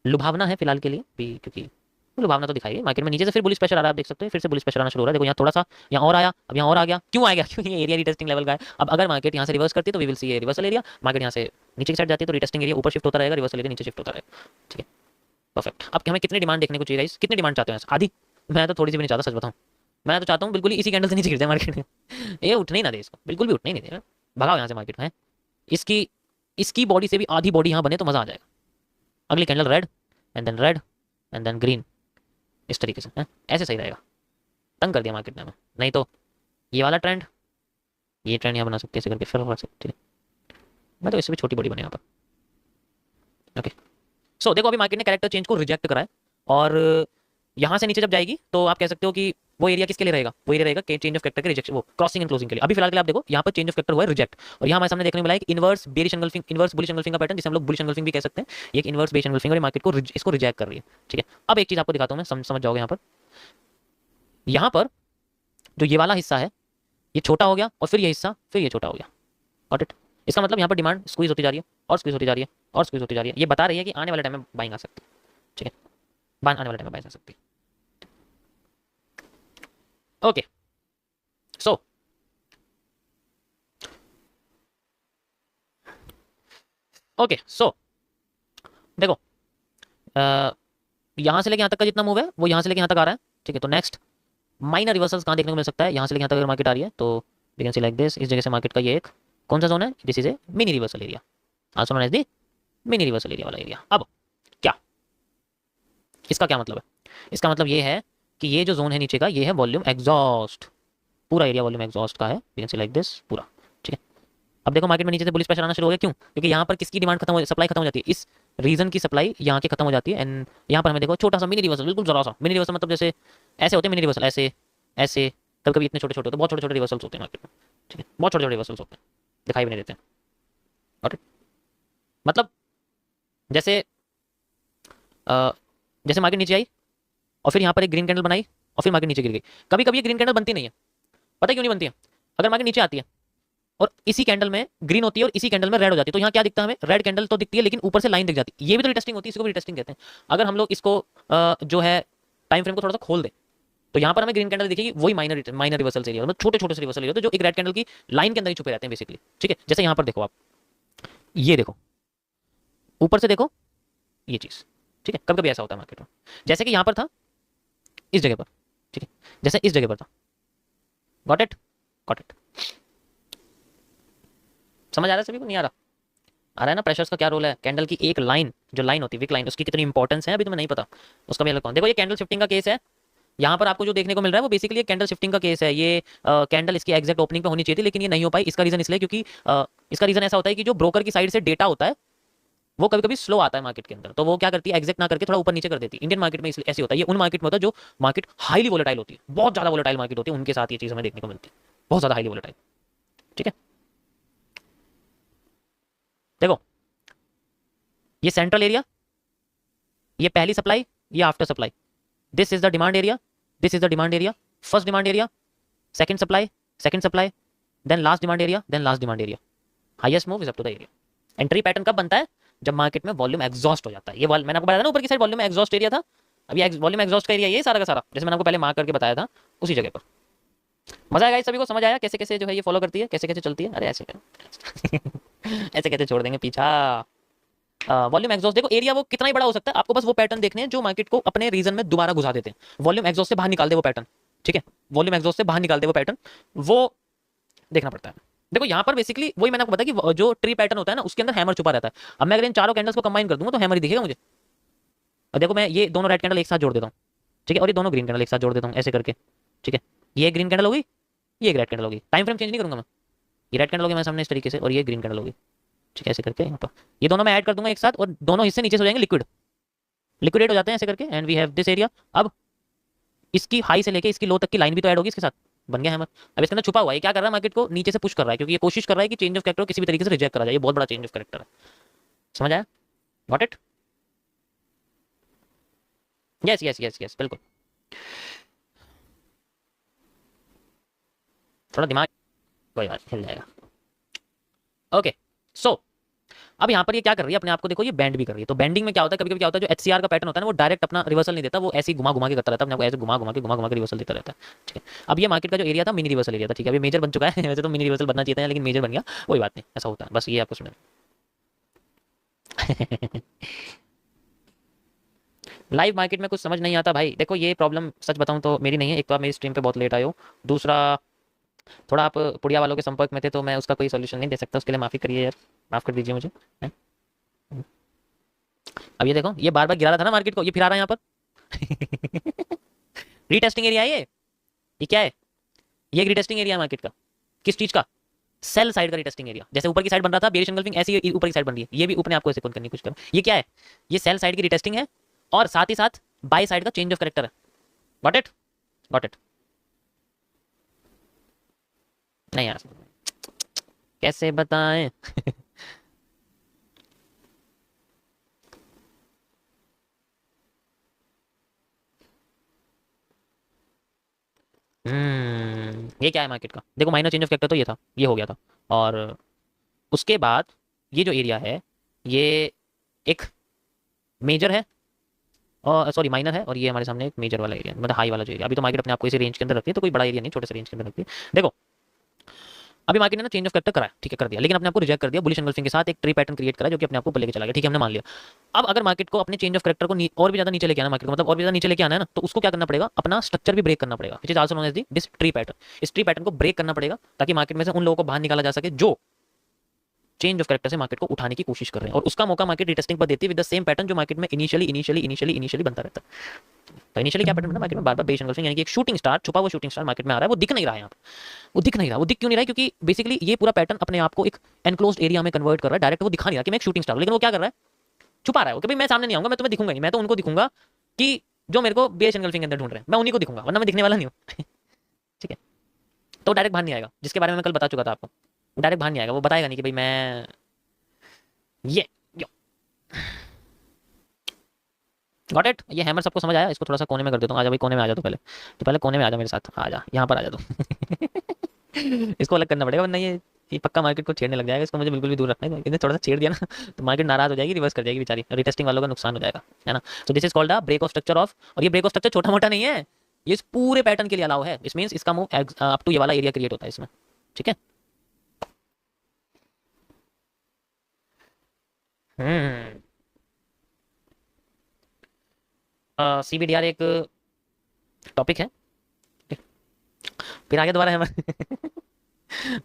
लुभावना है फिलहाल के लिए भी, क्योंकि लुभावना तो दिखाई है मार्केट में। नीचे से फिर बुलिश प्रेशर आ रहा है, आप देख सकते हैं, फिर से बुलिश प्रेशर आना शुरू हो रहा है। देखो यहाँ थोड़ा सा, यहाँ और आया, अब यहाँ और आ गया। क्यों आ गया? क्योंकि ये एरिया रिटेस्टिंग लेवल का है। अब अगर मार्केट यहाँ से रिवर्स करती है तो we will see a reversal area. Market यहाँ से नीचे की साइड जाती है तो रिटेस्टिंग एरिया ऊपर शिफ्ट होता रहेगा, रिवर्सल एरिया नीचे शिफ्ट होता रहेगा। ठीक है, परफेक्ट। अब हमें कितनी डिमांड देखने को चाहिए गाइस? कितनी डिमांड चाहते हो? आधी? मैं तो थोड़ी सी भी नहीं चाहता, सच बताऊं। मैं तो चाहता हूँ बिल्कुल ही इसी कैंडल से नीचे गिर जाए मार्केट में। ये उठने ही ना दे इसको, बिल्कुल भी उठने ही नहीं दे। भगाओ यहाँ से मार्केट में। इसकी इसकी बॉडी से भी आधी बॉडी यहाँ बने तो मजा आ जाएगा। अगली candle red red and then green, इस तरीके से है, ऐसे सही रहेगा। तंग कर दिया मार्केट ने हमें। नहीं तो ये वाला ट्रेंड, ये ट्रेंड यहाँ बना सकते हैं ऐसे करके, फिर बना सकते हैं। मैं तो इससे भी छोटी बॉडी बने यहाँ पर। ओके, सो देखो अभी मार्केट ने कैरेक्टर चेंज को रिजेक्ट करा है, और यहाँ से नीचे जब जाएगी तो आप कह सकते हो कि वो एरिया किसके लिए रहेगा? वो एरिया रहेगा चेंज ऑफ कैरेक्टर के रिजेक्शन, वो क्रॉसिंग एंड क्लोजिंग के लिए। अभी फिलहाल के लिए आप देखो यहाँ पर चेंज ऑफ कैरेक्टर हुआ है रिजेक्ट, और यहाँ हमारे सामने देखने को मिला है कि inverse bearish engulfing, inverse bullish engulfing का पैटर्न, जिसे हम लोग बुलिश एंगल्फिंग भी कह सकते हैं। ये एक इनवर्स बेरिश एंगल्फिंग और मार्केट को इसको रिजेक्ट कर रही है। ठीक है, अब एक चीज आपको दिखाता हूँ मैं, समझ जाओगे। यहाँ पर जो ये वाला हिस्सा है ये छोटा हो गया, और फिर ये हिस्सा, फिर ये छोटा हो गया। Got it? इसका मतलब यहाँ पर डिमांड स्क्वीज होती जा रही है, और स्क्वीज होती जा रही है, और स्क्वीज होती जा रही है। ये बता रही है कि आने वाले टाइम में बाइंग आ सकती है। ठीक है, आने वाले टाइम में बाइंग आ सकती है। ओके, सो ओके, सो देखो, यहाँ से लेके यहाँ तक का जितना मूव है वो यहाँ से लेके यहाँ तक आ रहा है। ठीक है, तो नेक्स्ट माइनर रिवर्सल्स कहाँ देखने को मिल सकता है? यहाँ से लेके यहाँ तक अगर मार्केट आ रही है तो we can see like this. इस जगह से मार्केट का ये एक कौन सा जोन है? This is a mini reversal area, also known as the mini reversal area वाला एरिया। अब क्या इसका क्या मतलब है? इसका मतलब ये है कि ये जो जोन है नीचे का, ये है वॉल्यूम एग्जॉस्ट। पूरा एरिया वॉल्यूम एग्जॉस्ट का है, we can see like this पूरा। ठीक है, अब देखो मार्केट में नीचे से बुलिश प्रेशर आना शुरू हो गया। क्यों? क्योंकि यहाँ पर किसकी डिमांड खत्म हो, सप्लाई खत्म हो जाती है, इस रीजन की सप्लाई यहाँ की खत्म हो जाती है। एंड यहाँ पर हमें देखो छोटा सा मिनी रिवर्सल, बिल्कुल जरा सा मिनी रिवर्सल, मतलब जैसे ऐसे होते हैं मिनी रिवर्सल, ऐसे ऐसे, कभी कभी इतने छोटे छोटे होते हैं, बहुत छोटे छोटे रिवर्सल्स होते हैं मार्केट में। ठीक है, बहुत छोटे छोटे रिवर्सल्स होते हैं, दिखाई भी नहीं देते हैं। और मतलब जैसे जैसे मार्केट नीचे आई और फिर यहाँ पर एक ग्रीन कैंडल बनाई और फिर मार्केट नीचे गिर गई। कभी कभी ये ग्रीन कैंडल बनती नहीं है, पता है क्यों नहीं बनती है? अगर मार्केट नीचे आती है और इसी कैंडल में ग्रीन होती है और इसी कैंडल में रेड हो जाती है, तो यहाँ क्या दिखता है हमें? रेड कैंडल तो दिखती है, लेकिन ऊपर से लाइन दिख जाती है। ये भी तो रिटेस्टिंग होती है, इसको भी रिटेस्टिंग कहते हैं। अगर हम लोग इसको जो है टाइम फ्रेम को थोड़ा सा खोल दें तो यहाँ पर हमें ग्रीन कैंडल दिखेगी, वही माइनर माइनर रिवर्सल एरिया, मतलब छोटे छोटे से रिवर्सल एरिया जो एक रेड कैंडल की लाइन के अंदर ही छुपे रहते हैं बेसिकली। ठीक है, जैसे यहाँ पर देखो आप, ये देखो ऊपर से देखो ये चीज। ठीक है, कभी कभी ऐसा होता है मार्केट में, जैसे कि यहाँ पर था इस जगह पर। ठीक है, जैसे इस जगह पर था। Got it? Got it? समझ आ रहा है सभी को? नहीं आ रहा? आ रहा है ना? प्रेशर्स का क्या रोल है? कैंडल की एक लाइन, जो लाइन होती है विक लाइन, उसकी कितनी इंपॉर्टेंस है अभी तुम्हें नहीं पता, उसका भी अलग कौन। देखो ये कैंडल शिफ्टिंग का केस है। यहाँ पर आपको जो देखने को मिल रहा है वो बेसिकली एक कैंडल शिफ्टिंग का केस है। ये कैंडल इसकी एग्जैक्ट ओपनिंग पे होनी चाहिए थी, लेकिन ये नहीं हो पाई। इसका रीजन इसलिए क्योंकि इसका रीजन ऐसा होता है कि जो ब्रोकर की साइड से डेटा होता है वो कभी कभी स्लो आता है मार्केट के अंदर, तो वो क्या करती है, एग्जैक्ट ना करके थोड़ा ऊपर नीचे कर देती है। इंडियन मार्केट में इसलिए ऐसे होता है। ये उन मार्केट में होता है जो मार्केट हाईली वोलेटाइल होती है, बहुत ज्यादा वोलेटाइल मार्केट होती है, उनके साथ ये चीज हमें देखने को मिलती है, बहुत ज्यादा हाईली वोलेटाइल। ठीक है, देखो ये सेंट्रल एरिया, ये पहली सप्लाई, ये after supply. This is the demand area, this is the demand area, first demand area, second supply, second supply, then last demand area, then last demand area. Highest move is up to the area. Entry pattern कब बनता है? जब market में volume exhaust हो जाता है। ये मैंने आपको बताया था ना, ऊपर की साइड वॉल्यूम एग्जॉस्ट एरिया था। अभी वॉल्यूम एग्जॉस्ट का एरिया ये सारा का सारा, जैसे मैंने आपको पहले मार्क करके बताया था, उसी जगह पर। मजा आएगा? सभी को समझ आया कैसे कैसे जो है ये फॉलो करती है, कैसे कैसे चलती है? अरे ऐसे ऐसे कैसे छोड़ देंगे पीछा। वॉल्यूम एग्जॉस्ट देखो, एरिया वो कितना ही बड़ा हो सकता है, आपको बस वो पैटर्न देखने हैं जो मार्केट को अपने रीजन में दोबारा घुसा देते हैं। वॉल्यूम एग्जॉस्ट से बाहर निकाल दे वो पैटर्न। ठीक है, वॉल्यूम एग्जॉस्ट से बाहर निकाल दे वो पैटर्न, वो देखना पड़ता है। देखो यहाँ पर बेसिकली वही मैंने आपको बताया कि जो ट्री पैटर्न होता है ना, उसके अंदर हैमर छुपा रहता है। अब मैं अगर इन चारों कैंडल्स को कंबाइन कर दूंगा तो हैमर ही दिखेगा मुझे। और देखो मैं ये दोनों रेड कैंडल एक साथ जोड़ देता हूँ, ठीक है, और ये दोनों ग्रीन कैंडल एक साथ जोड़ देता हूँ ऐसे करके। ठीक है, ये ग्रीन कैंडल होगी, ये एक रेड कैंडल होगी। टाइम फ्रेम चेंज नहीं करूंगा मैं, ये रेड कैंडल होगी मेरे सामने इस तरीके से, और ये ग्रीन कैंडल होगी। ठीक है, ऐसे करके यहाँ पर ये दोनों मैं ऐड कर दूंगा एक साथ, और दोनों हिस्से नीचे से हो जाएंगे लिक्विड, लिक्विडेट हो जाते हैं ऐसे करके। And we have this area. अब इसकी हाई से लेके इसकी लो तक की लाइन भी तो ऐड होगी इसके साथ, बन गया हैमर। अब इसके अंदर छुपा हुआ है, क्या कर रहा है? मार्केट को नीचे से पुश कर रहा है, क्योंकि ये कोशिश कर रहा है कि चेंज ऑफ कैरेक्टर किसी भी तरीके से रिजेक्ट करा जाए। ये बहुत बड़ा चेंज ऑफ कैरेक्टर है, समझ आया? Got it? Yes yes yes yes, बिल्कुल। थोड़ा दिमाग, कोई बात, हिल जाएगा। ओके, सो अब यहाँ पर ये क्या कर रही है, अपने आप को देखो ये बैंड भी कर रही है। तो बैंडिंग में क्या होता है, कभी कभी क्या होता है, जो एचसीआर का पैटर्न होता है ना, वो डायरेक्ट अपना रिवर्सल नहीं देता, वो ऐसे ही घुमा घुमा के करता रहता है, अपने आपको ऐसे घुमा घुमा के रिवर्सल देता रहता है। ठीक है, अब ये मार्केट का जो एरिया था मिनी रिवर्सल एरिया था। ठीक है, अभी मेजर बन चुका है वैसे तो मिनी रिवर्सल बनना चाहिए था, लेकिन मेजर बन गया, कोई बात नहीं, ऐसा होता है, बस ये आपको सुना। लाइव मार्केट में कुछ समझ नहीं आता भाई। देखो ये प्रॉब्लम सच बताऊं तो मेरी नहीं है, एक तो आप मेरी स्ट्रीम पे बहुत लेट आए हो, दूसरा थोड़ा आप पुड़िया वालों के संपर्क में थे, तो मैं उसका कोई सोल्यूशन नहीं दे सकता, उसके लिए माफ़ी करिए यार, माफ़ कर दीजिए मुझे। हैं? अब ये देखो, ये बार बार गिरा रहा था ना मार्केट को, ये फिर आ रहा है यहाँ पर। रीटेस्टिंग एरिया है ये क्या है, ये एक रीटेस्टिंग एरिया है मार्केट का। किस चीज़ का, सेल साइड का रीटेस्टिंग एरिया। जैसे ऊपर की साइड बन रहा था बेरिश एंगल्फिंग, ऐसी ही ऊपर की साइड बन रही है, ये भी अपने आपको ऐसे कौन करनी कुछ करो। ये क्या है, ये सेल साइड की रीटेस्टिंग है, और साथ ही साथ बाई साइड का चेंज ऑफ करेक्टर है। Got it, got it. नहीं यार, कैसे बताएं। ये क्या है मार्केट का, देखो माइनर चेंज ऑफ कैरेक्टर तो ये था, ये हो गया था, और उसके बाद ये जो एरिया है ये एक मेजर है, और सॉरी माइनर है, और ये हमारे सामने एक मेजर वाला एरिया, मतलब हाई वाला जो एरिया। अभी तो मार्केट अपने आप को इसी रेंज के अंदर रखती है, तो कोई बड़ा एरिया नहीं, छोटे से रेंज के अंदर रखती है। देखो अभी मार्केट ने ना चेंज ऑफ कैरेक्टर कराया, ठीक है कर दिया, लेकिन अपने आप को रिजेक्ट कर दिया, बुलिश एंगल्फिंग के साथ एक ट्री पैटर्न क्रिएट करा, जो कि अपने आप को ऊपर लेके चला गया। ठीक है, हमने मान लिया। अब अगर मार्केट को अपने चेंज ऑफ कैरेक्टर को और भी ज्यादा नीचे लेके आना, मार्केट को मतलब और भी ज्यादा नीचे लेके आना है ना, तो उसको क्या करना पड़ेगा, अपना स्ट्रक्चर भी ब्रेक करना पड़ेगा, which is also known as the this tree pattern. इस ट्री पैटर्न को ब्रेक करना पड़ेगा, ताकि मार्केट में से उन लोगों को बाहर निकाला जा सके जो चेंज ऑफ कैरेक्टर से मार्केट को उठाने की कोशिश कर रहे हैं, और उसका मौका मार्केट रिटेस्टिंग पर देती है विद द सेम पैटर्न जो मार्केट में इनिशियली बनता रहता है। तो इनिशियली क्या पैटर्न बना मार्केट में, बार बार बेरिश एंगल्फिंग, यानी कि एक शूटिंग स्टार, छुपा हुआ शूटिंग स्टार मार्केट में आ रहा है, वो दिख नहीं रहा है यहाँ पे, वो दिख नहीं रहा। वो दिख क्यों नहीं रहा है, क्योंकि बेसिकली ये पूरा पैटर्न अपने आप को एक एनक्लोज्ड एरिया में कन्वर्ट कर रहा है, डायरेक्ट वो दिखा नहीं रहा कि मैं एक शूटिंग स्टार हूं, लेकिन वो क्या कर रहा है, छुपा रहा है कि भाई मैं सामने नहीं आऊंगा, मैं तुम्हें दिखूंगा नहीं, मैं तो उनको दिखूंगा कि जो मेरे को बेरिश एंगल्फिंग के अंदर ढूंढ रहे हैं, मैं उन्हीं को दिखूंगा, वरना मैं दिखने वाला नहीं हूँ। ठीक है, तो डायरेक्ट बाहर नहीं आएगा, जिसके बारे में मैं कल बता चुका था आपको, डायरेक्ट बाहर नहीं आएगा, वो बताएगा नहीं कि भाई मैं ये गॉट इट। ये हैमर सबको समझ आया, इसको थोड़ा सा कोने में कर देता हूँ, आजा भाई कोने में आ जा, तो पहले तो पहले कोने में आ जा मेरे साथ, आ जा यहाँ पर आ जा तू। इसको अलग करना पड़ेगा, वरना ये पक्का मार्केट को छेड़ने लग जाएगा, इसको मुझे बिल्कुल भी दूर रखना है, इसने थोड़ा सा छेड़ दिया ना तो मार्केट नाराज हो जाएगी, रिवर्स कर जाएगी बेचारी, रिटेस्टिंग वालों का नुकसान हो जाएगा, है ना। तो this is called a break of structure of, और ये ब्रेक ऑफ स्ट्रक्चर छोटा मोटा नहीं है, ये इस पूरे पैटर्न के लिए अलाउ है। इस मींस इसका मूव अप टू ये वाला एरिया क्रिएट होता है इसमें, ठीक है। हम्म सीबीडीआर एक टॉपिक है, फिर आगे दोबारा हैमर।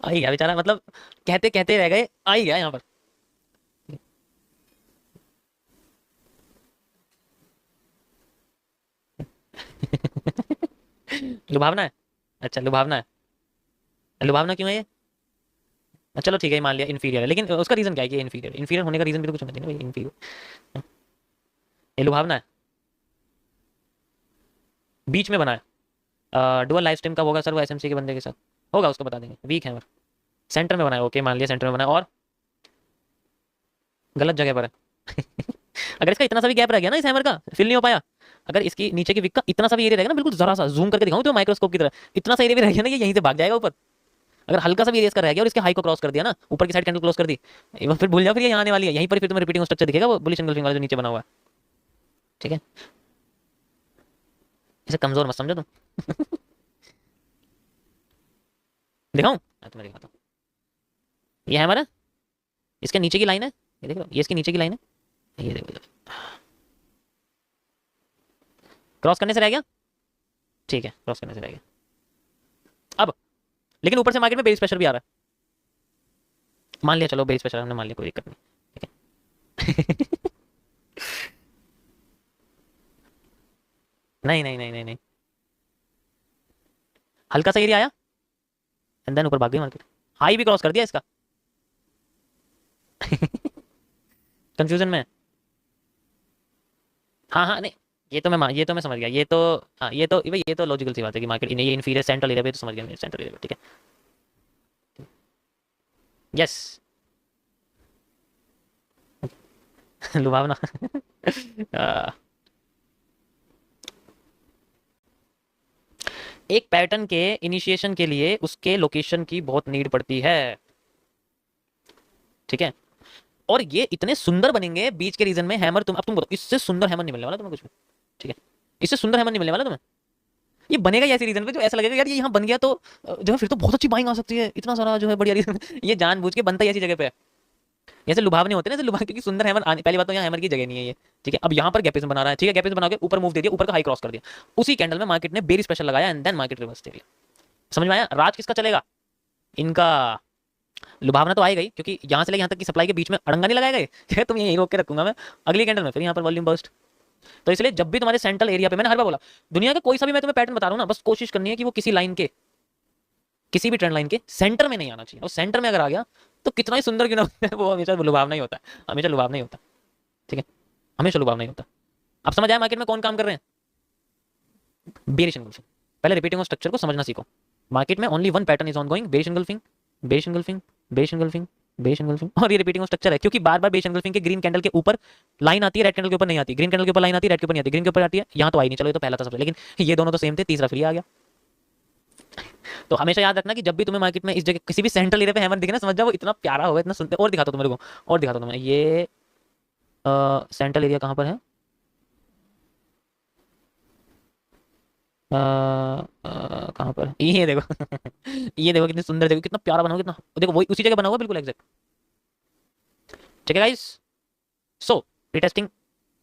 आ ही गया बेचारा, मतलब कहते कहते रह गए, आ ही गया यहाँ पर। लुभावना है, अच्छा लुभावना है, लुभावना क्यों है ये, चलो ठीक है मान लिया इन्फीरियर है, लेकिन उसका रीजन क्या है कि इन्फीरियर, इन्फीरियर होने का रीजन भी तो कुछ होना चाहिए ना भाई, इन्फीरियर ये लुभावना है, बीच में बना है, डुअल लाइफ स्ट्रीम का होगा सर, वो एसएमसी के बंदे के साथ होगा, उसको बता देंगे, वीक है सेंटर में बना है, ओके मान लिया सेंटर में बना है, और गलत जगह पर है। अगर इसका इतना सा भी गैप रह गया ना इस हैमर का, फिल नहीं हो पाया, अगर इसकी नीचे की विक का इतना सा भी एरिया रहेगा ना, बिल्कुल जरा सा जूम करके दिखाऊं तो माइक्रोस्कोप की तरह, इतना सा एरिया भी रह गया ना, ये यहीं से भाग जाएगा ऊपर। अगर हल्का सा भी एरिया इसका रह गया और इसके हाई को क्रॉस कर दिया ना, ऊपर की साइड कैंडल क्लोज कर दी, फिर भूल जाओ, फिर ये यहाँ आने वाली है, यहीं पर फिर तुम्हें रिपीटिंग स्ट्रक्चर दिखेगा, वो बुलिश एंगल्फिंग वाला जो नीचे बना हुआ है, ठीक है। इसे कमजोर मत समझो तुम। दिखाऊं, मैं तुम्हें दिखाता हूँ, ये है हमारा, इसके नीचे की लाइन है, ये देखो ये इसके नीचे की लाइन है, ये देखो क्रॉस करने से रह गया, ठीक है क्रॉस करने से रह गया। अब लेकिन ऊपर से मार्केट में बेस प्रेशर भी आ रहा है, मान लिया, चलो बेस प्रेशर हमने मान लिया, कोई दिक्कत नहीं, ठीक है। नहीं नहीं नहीं नहीं नहीं, हल्का सा एरिया आया एंड देन ऊपर भाग गई मार्केट, हाई भी क्रॉस कर दिया इसका। कंफ्यूजन में, हाँ हाँ नहीं, ये तो मैं समझ गया, ये तो हाँ, ये तो भाई ये तो लॉजिकल सी बात है कि मार्केट ये इन्फीरियर सेंट्रल एरिया पे, तो समझ गया मैं सेंट्रल एरिया पे, ठीक है। यस। लुभावना। आ, एक पैटर्न के इनिशिएशन के लिए उसके लोकेशन की बहुत नीड पड़ती है, ठीक है। और ये इतने सुंदर बनेंगे बीच के रीजन में। हैमर तुम अब तुम बताओ, इससे सुंदर हैमर नहीं मिलने वाला तुम्हें कुछ भी, ठीक है? इससे सुंदर हैमर नहीं मिलने वाला तुम्हें। ये बनेगा ही ऐसी रीजन पे जो ऐसा लगेगा यार ये यहाँ बन गया तो जो है फिर तो बहुत अच्छी बाइंग आ सकती है, इतना सारा जो है बढ़िया रीजन। ये जानबूझ के बनता ही ऐसी जगह पे है। जैसे लुभावने होते हैं ना, जैसे लुभाव, क्योंकि सुंदर हैमर आने, पहली बात तो यहाँ हैमर की जगह नहीं है ये, ठीक है? अब यहाँ पर गैपिज्म बना रहा है, ठीक है? गैपिज्म बना के ऊपर मूव दे दिया, ऊपर का हाई क्रॉस कर दिया, उसी कैंडल में मार्केट ने बेरी स्पेशल लगाया एंड देन मार्केट रिवर्स दे दिया। समझ में आया? राज किसका चलेगा? इनका लुभावना तो आएगा ही, क्योंकि यहाँ से लेकर यहाँ तक की सप्लाई के बीच में अड़ंगा नहीं लगाएगा ये। तुम यही रोक के रखूंगा मैं अगली कैंडल में, फिर यहाँ पर वॉल्यूम बर्स्ट। तो इसलिए जब भी तुम्हारे सेंट्रल एरिया पे, मैंने हर बार बोला, दुनिया का कोई सा भी मैं तुम्हें पैटर्न बता रहा हूँ ना, बस कोशिश करनी है कि वो किसी लाइन के, किसी भी ट्रेंड लाइन के सेंटर में नहीं आना चाहिए। और सेंटर में अगर आ गया तो कितना ही सुंदर क्यों ना हो, वो हमेशा लुभावना ही होता है, हमेशा लुभावना ही होता है, ठीक है? हमेशा लुभावना ही होता है। अब समझ आया मार्केट में कौन काम कर रहे हैं? Bearish engulfing. पहले रिपीटिंग ऑफ स्ट्रक्चर को समझना सीखो। मार्केट में only one pattern is on going, bearish engulfing, bearish engulfing, bearish engulfing, bearish engulfing. और ये रिपीटिंग ऑफ स्ट्रक्चर है क्योंकि बार बार बेरिश एंगल्फिंग के ग्रीन कैंडल के ऊपर लाइन आती है, रेड कैंडल के ऊपर नहीं आती, ग्रीन कैंडल के ऊपर लाइन आती है, रेड के ऊपर नहीं आती, ग्रीन के ऊपर आती है, यहाँ तो आई नहीं, चलो ये तो पहला था सबसे, लेकिन ये दोनों तो सेम थे, तीसरा फ्री आ गया। तो हमेशा याद रखना कि जब भी तुम्हें मार्केट में इस जगह किसी भी सेंट्रल एरिया पे हैमर दिखे ना, समझ जाओ वो इतना प्यारा होगा, इतना सुंदर। और दिखाता हूं तुम्हें को, और दिखाता हूं तुम्हें, ये सेंट्रल एरिया कहाँ पर है? कहाँ पर? ये देखो ये देखो कितनी सुंदर, देखो कितना प्यारा बना हुआ, कितना देखो वही उसी जगह बना हुआ बिल्कुल एग्जैक्ट, ठीक है गाइस? सो रिटेस्टिंग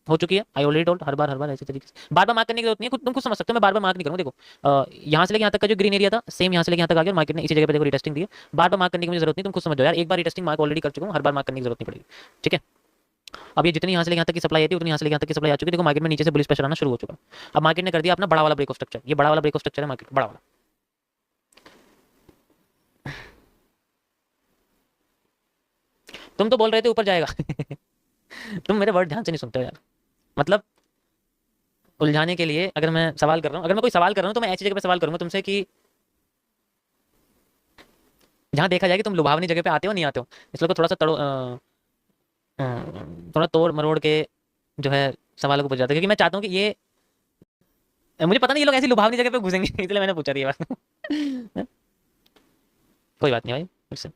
हो चुकी है, आई ऑलरेडी टोल्ड, हर बार ऐसे तरीके से बार बार मार्क करने की जरूरत नहीं है, खुद तुम खुद समझ सकते हो, मैं बार बार मार्क नहीं करूंगा। देखो यहाँ से लेके यहाँ तक का जो ग्रीन एरिया था सेम यहाँ से लेके यहाँ तक आ गया, और मार्केट ने इसी जगह पे देखो रिटेस्टिंग दी है। बार बार मार्क करने की मुझे जरूरत नहीं, तुम खुद समझ जाओ यार, एक बार रिटेस्टिंग मार्क ऑलरेडी कर चुका हूँ, हर बार मार्क करने की जरूरत नहीं पड़ेगी, ठीक है? अब ये जितनी यहाँ से लेके यहाँ तक की सप्लाई आती है उतनी यहाँ से लेके यहाँ तक की सप्लाई आ चुकी है। देखो मार्केट में नीचे से बुलिश प्रेशर आना शुरू हो चुका है। अब मार्केट ने कर दिया अपना बड़ा वाला ब्रेक ऑफ स्ट्रक्चर, ये बड़ा वाला ब्रेक ऑफ स्ट्रक्चर है मार्केट, बड़ा वाला। तुम तो बोल रहे थे ऊपर जाएगा तुम मेरे वर्ड ध्यान से नहीं सुनते हो यार। मतलब उलझाने के लिए अगर मैं सवाल कर रहा हूँ, अगर मैं कोई सवाल कर रहा हूँ तो मैं ऐसी जगह पे सवाल करूंगा तुमसे कि जहाँ देखा जाए कि तुम लुभावनी जगह पे आते हो नहीं आते हो। इसलिए को थोड़ा सा थोड़ा तोड़ मरोड़ के जो है सवालों को पूछ जाता है, क्योंकि मैं चाहता हूँ कि ये, मुझे पता नहीं ये लोग ऐसी लुभावनी जगह पे घुसेंगे इसलिए मैंने पूछा ये बात कोई बात नहीं भाई, फिर से।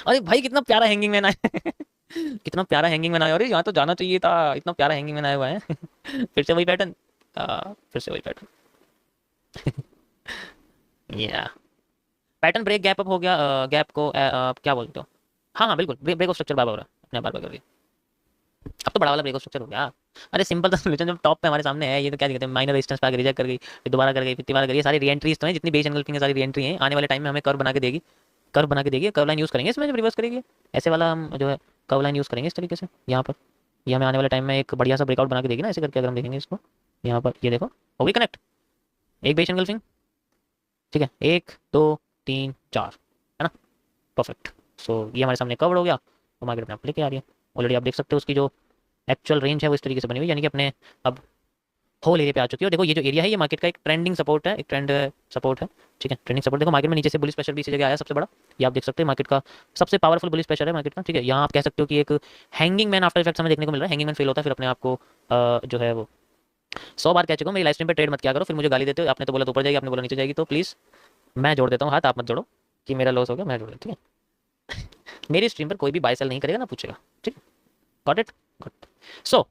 अरे भाई कितना प्यारा हैंगिंग मैन आया कितना प्यारा हैंगिंग मैन आया, अरे यहाँ तो जाना चाहिए था, इतना प्यारा हैंगिंग मैन आया हुआ है फिर से वही पैटर्न, फिर से वही पैटर्न या पैटर्न ब्रेक गैप अप हो गया, गैप को क्या बोलते हो? हाँ हाँ बिल्कुल, ब्रेक ऑफ स्ट्रक्चर बार बार हो रहा है, अपने बार बार कर दिया। अब तो बड़ा वाला ब्रेक ऑफ स्ट्रक्चर हो गया। अरे सिंपल था सोल्यूशन, जब टॉप पे हमारे सामने है, ये तो क्या दिखते हैं, माइनर रेजिस्टेंस पे आके रिजेक्ट कर गई, फिर दोबारा कर गई, फिर तीसरा कर गई, सारी रीएंट्रीज तो है, जितनी बेस एंगल्फिंग है सारी रीएंट्री है। आने वाले टाइम में हमें कर्व बना के देगी, कर्व बना के देगी, कर्व लाइन यूज करेंगे इसमें जब रिवर्स करेगी, ऐसे वाला हम जो है कर्व लाइन यूज करेंगे इस तरीके से यहाँ पर। ये हमें आने वाले टाइम में एक बढ़िया सा ब्रेकआउट बना के देगी ना, ऐसे करके अगर हम देखेंगे इसको यहाँ पर, ये देखो हो गई कनेक्ट, एक बेस एंगल्फिंग, ठीक है, 1 2 3 4, है ना, परफेक्ट। सो ये हमारे सामने कवर हो गया, तो मार्केट अपने आप लेके आ रही है। ऑलरेडी आप देख सकते हो उसकी जो एक्चुअल रेंज है वो इस तरीके से बनी हुई, यानी कि अपने अब होल एरिया पे आ चुकी है। और देखो ये जो एरिया है ये मार्केट का एक ट्रेंडिंग सपोर्ट है, एक ट्रेंड सपोर्ट है, ठीक है, ट्रेंडिंग सपोर्ट। देखो मार्केट में नीचे से बुलिश प्रेशर भी इसी जगह आया सबसे बड़ा, ये आप देख सकते हैं, मार्केट का सबसे पावरफुल बुलिश प्रेशर है मार्केट का, ठीक है। यहाँ आप कह सकते हो कि एक हैंगिंग मैन आफ्टर इफेक्ट हमें देखने को मिल रहा है। हैंगिंग मैन फेल होता है फिर अपने आप को जो है वो 100 बार कह चुका हूँ, मेरी लाइव स्ट्रीम पे ट्रेड मत किया करो, फिर मुझे गाली देते हो, आपने तो बोला तो ऊपर जाएगी, आपने बोला नीचे जाएगी, तो प्लीज़ मैं जोड़ देता हूँ हाथ, आप मत जोड़ो कि मेरा लॉस हो गया, मैं जोड़ देता हूँ, ठीक है मेरी स्ट्रीम पर कोई भी बाय सेल नहीं करेगा ना पूछेगा, ठीक, गॉट इट, गुड। सो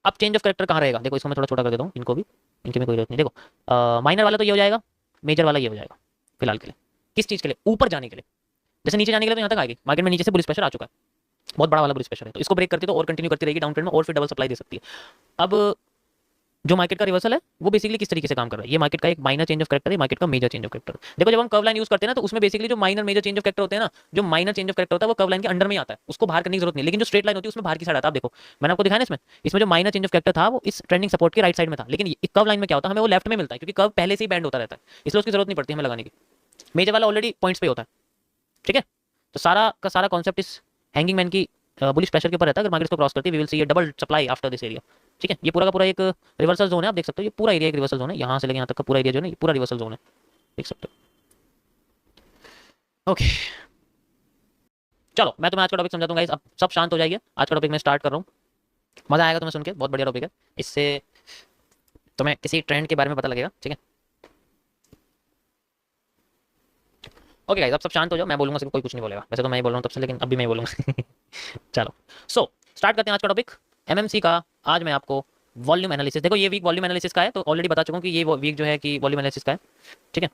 अब चेंज ऑफ कैरेक्टर कहाँ रहेगा? देखो इसको मैं थोड़ा छोटा कर देता हूँ, इनको भी, इनकी में कोई जरूरत नहीं। देखो माइनर वाला तो ये हो जाएगा, मेजर वाला ये हो जाएगा फिलहाल के लिए। किस चीज़ के लिए? ऊपर जाने के लिए। जैसे नीचे जाने के लिए तो यहाँ तक आएगी, मार्केट में नीचे से बुलिश प्रेशर आ चुका है, बहुत बड़ा वाला बुलिश प्रेशर है, तो इसको ब्रेक करती तो और कंटिन्यू करती रहेगी डाउन ट्रेंड में, और फिर डबल सप्लाई दे सकती है। अब जो मार्केट का रिवर्सल है वो बेसिकली किस तरीके से काम कर रहा है? ये मार्केट का एक माइनर चेंज ऑफ कैरेक्टर है, मार्केट का मेजर चेंज ऑफ कैरेक्टर। देखो जब हम कर्व लाइन यूज करते हैं ना, तो उसमें बेसिकली जो minor major change of character होते हैं ना, जो माइनर चेंज ऑफ कैरेक्टर होता है वो कर्व लाइन के अंडर में ही आता है, उसको बाहर करने की जरूरत नहीं, लेकिन जो स्ट्रेट लाइन होती है उसमें बाहर की साइड आता है। आप देखो मैंने आपको दिखाया ना, इसमें जो माइनर चेंज ऑफ कैरेक्टर था वो इस ट्रेंडिंग सपोर्ट के राइट साइड में था, लेकिन कर्व लाइन में क्या होता है, हमें वो लेफ्ट में मिलता है, क्योंकि कर्व पहले से ही बैंड होता रहता है, इसलिए उसकी जरूरत नहीं पड़ती हमें लगाने की। मेजर वाला ऑलरेडी पॉइंट्स पे होता है, ठीक है। तो सारा का सारा कॉन्सेप्ट इस हैंगिंग मैन की बुलिश प्रेशर के ऊपर रहता है। अगर मार्केट को क्रॉस करती है we will see a double supply after this area, ठीक है। ये पूरा का पूरा एक रिवर्सल जोन है, आप देख सकते हो, ये पूरा एरिया एक रिवर्सल जोन है, यहाँ से लेके यहाँ तक का पूरा एरिया जो है ये पूरा रिवर्सल जोन है, देख सकते हो। ओके चलो मैं तुम्हें आज का टॉपिक समझा दूंगा, अब सब शांत हो जाइए। आज का टॉपिक मैं स्टार्ट कर रहा हूँ, मजा आएगा तुम्हें सुन के, बहुत बढ़िया टॉपिक है, इससे तुम्हें किसी ट्रेंड के बारे में पता लगेगा, ठीक है। ओके गाइस अब सब शांत हो जाओ, मैं बोलूंगा सिर्फ, कोई कुछ नहीं बोलेगा, वैसे तो मैं ही बोल रहा हूँ तब से, लेकिन अब भी मैं ही बोलूंगा चलो सो स्टार्ट करते हैं आज का टॉपिक एमएमसी का। आज मैं आपको वॉल्यूम एनालिसिस, देखो ये वीक वॉल्यूम एनालिसिस का है, तो ऑलरेडी बता चुका हूँ कि ये वीक जो है कि वॉल्यूम एनालिसिस का है। ठीक है,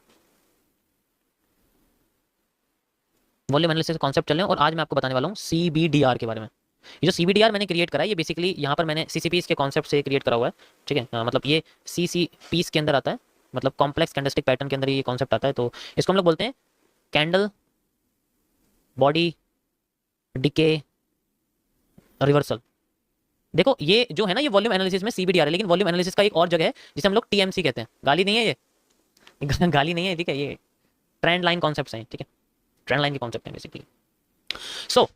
वॉल्यूम एनालिसिस कॉन्सेप्ट चल रहे हैं और आज मैं आपको बताने वाला हूँ सीबीडीआर के बारे में। ये जो सीबीडीआर मैंने क्रिएट करा है, ये बेसिकली यहाँ पर मैंने सीसीपीस के कॉन्सेप्ट से क्रिएट करा हुआ है। ठीक है, मतलब ये सीसीपीस के अंदर आता है, मतलब कॉम्प्लेक्स कैंडलस्टिक पैटर्न के अंदर ये कॉन्सेप्ट आता है। तो इसको हम लोग बोलते हैं कैंडल बॉडी डिके रिवर्सल। देखो ये जो है ना, ये वॉल्यूम एनालिसिस में सीबीडीआर है, लेकिन वॉल्यूम एनालिसिस का एक और जगह है जिसे हम लोग टीएमसी कहते हैं। गाली नहीं है ये गाली नहीं है, ठीक है, ये ट्रेंड लाइन कॉन्सेप्ट्स हैं। ठीक है, ट्रेंड लाइन के कॉन्सेप्ट हैं बेसिकली। सो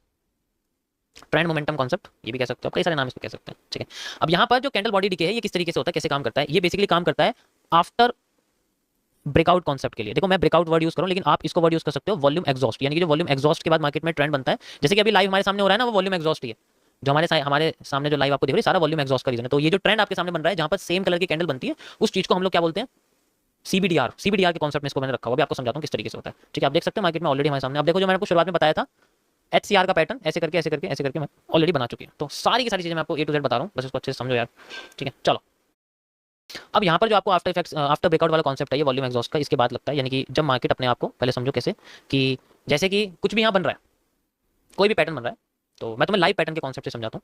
ट्रेंड मोमेंटम कॉन्सेप्ट ये भी कह सकते हो, कई सारे नाम इसको कह सकते हैं। ठीक है, अब यहाँ पर जो कैंडल बॉडी डिके है ये किस तरीके से होता है, कैसे काम करता है, ये बेसिकली काम करता है आफ्टर ब्रेकआउट कॉन्सेप्ट के लिए। देखो मैं ब्रेकआउट वर्ड यूज करूं, लेकिन आप इसको वर्ड यूज कर सकते हो वॉल्यूम एग्जॉस्ट, यानी कि जो वॉल्यूम एग्जॉस्ट के बाद मार्केट में ट्रेंड बनता है। जैसे कि अभी लाइव हमारे सामने हो रहा है ना, वो वॉल्यूम एग्जॉस्ट ही है। जो हमारे सामने जो लाइव आपको दिख रही है, सारा वॉल्यूम एग्जॉस्ट का रीजन है। तो ये जो ट्रेंड आपके सामने बन रहा है, जहां पर सेम कलर की कैंडल बनती है, उस चीज को हम लोग क्या बोलते हैं, सीबीडीआर। सीबीडीआर के कॉन्सेप्ट में इसको मैंने रखा हुआ, अभी आपको समझाता हूं किस तरीके से होता है। ठीक है, आप देख सकते हैं मार्केट में ऑलरेडी हमारे सामने, अब देखो जो मैंने आपको शुरुआत में बताया था एचसीआर का पैटर्न, ऐसे करके ऐसे करके ऐसे करके मैं ऑलरेडी बना चुकी है। तो सारी की सारी चीजें मैं आपको ए टू जेड बता रहा हूँ, बस इसको अच्छे से समझो यार। ठीक है, चलो अब यहाँ पर जो आपको आफ्टर इफेक्ट्स आफ्टर ब्रेकआउट वाला कॉन्सेप्ट है, ये वॉल्यूम एग्जॉस्ट का, इसके बाद लगता है। यानी कि जब मार्केट अपने आप को, पहले समझो कैसे, कि जैसे कि कुछ भी यहाँ बन रहा है, कोई भी पैटर्न बन रहा है, तो मैं तुम्हें लाइव पैटर्न के कॉन्सेप्ट से समझाता हूँ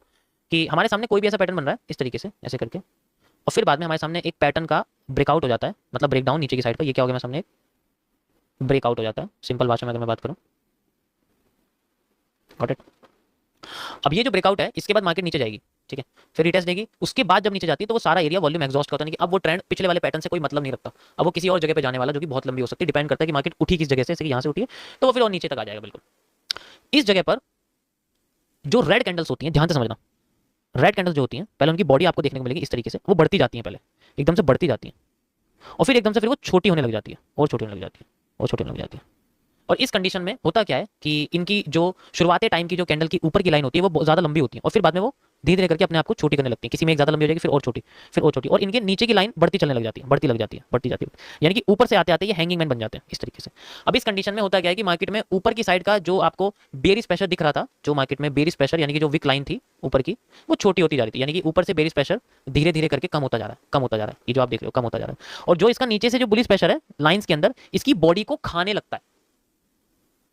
कि हमारे सामने कोई भी ऐसा पैटर्न बन रहा है इस तरीके से, ऐसे करके, और फिर बाद में हमारे सामने एक पैटर्न का ब्रेकआउट हो जाता है, मतलब ब्रेकडाउन नीचे की साइड पर। ये क्या हो गया, मेरे सामने एक ब्रेकआउट हो जाता है, सिंपल भाषा में अगर मैं बात करूँ। Got it. अब ये जो ब्रेकआउट है, इसके बाद मार्केट नीचे जाएगी। ठीक है, फिर रिटेस्ट देगी, उसके बाद जब नीचे जाती है तो वो सारा एरिया वॉल्यूम एग्जॉस्ट का होता है कि अब वो ट्रेंड पिछले वाले पैटर्न से कोई मतलब नहीं रखता, अब वो किसी और जगह पे जाने वाला, जो कि बहुत लंबी हो सकती है। डिपेंड करता है कि मार्केट उठी किस जगह से, जैसे कि यहाँ से उठी है तो वो फिर और नीचे तक आ जाएगा। बिल्कुल इस जगह पर जो रेड कैंडल्स होती हैं, ध्यान से समझना, रेड कैंडल्स जो होती हैं, पहले उनकी बॉडी आपको देखने को मिलेगी इस तरीके से, वो बढ़ती जाती हैं, पहले एकदम से बढ़ती जाती हैं, और फिर एकदम से फिर वो छोटी होने लग जाती है, और छोटी होने लग जाती है, और छोटी होने लग जाती है। और इस कंडीशन में होता क्या है कि इनकी जो शुरुआती टाइम की जो कैंडल की ऊपर की लाइन होती है, वो ज़्यादा लंबी होती है, और फिर बाद में वो धीरे धीरे करके अपने आप को छोटी करने लगती है। किसी में एक ज़्यादा लंबी हो जाएगी, फिर और छोटी, फिर और छोटी, और इनके नीचे की लाइन बढ़ती चलने लग जाती है, बढ़ती लग जाती है, बढ़ती जाती है। यानी कि ऊपर से आते आते ये हैंगिंग मैन बन जाते हैं इस तरीके से। अब इस कंडीशन में होता क्या है कि मार्केट में ऊपर की साइड का जो आपको बेरिश प्रेशर दिख रहा था, जो मार्केट में बेरिश प्रेशर यानी कि जो विक लाइन थी ऊपर की, वो छोटी होती जा रही थी। यानी कि ऊपर से बेरिश प्रेशर धीरे धीरे करके कम होता जा रहा है, कम होता जा रहा है। ये जो आप देख रहे हो कम होता जा रहा है, और जो इसका नीचे से जो बुलिश प्रेशर है लाइंस के अंदर, इसकी बॉडी को खाने लगता है।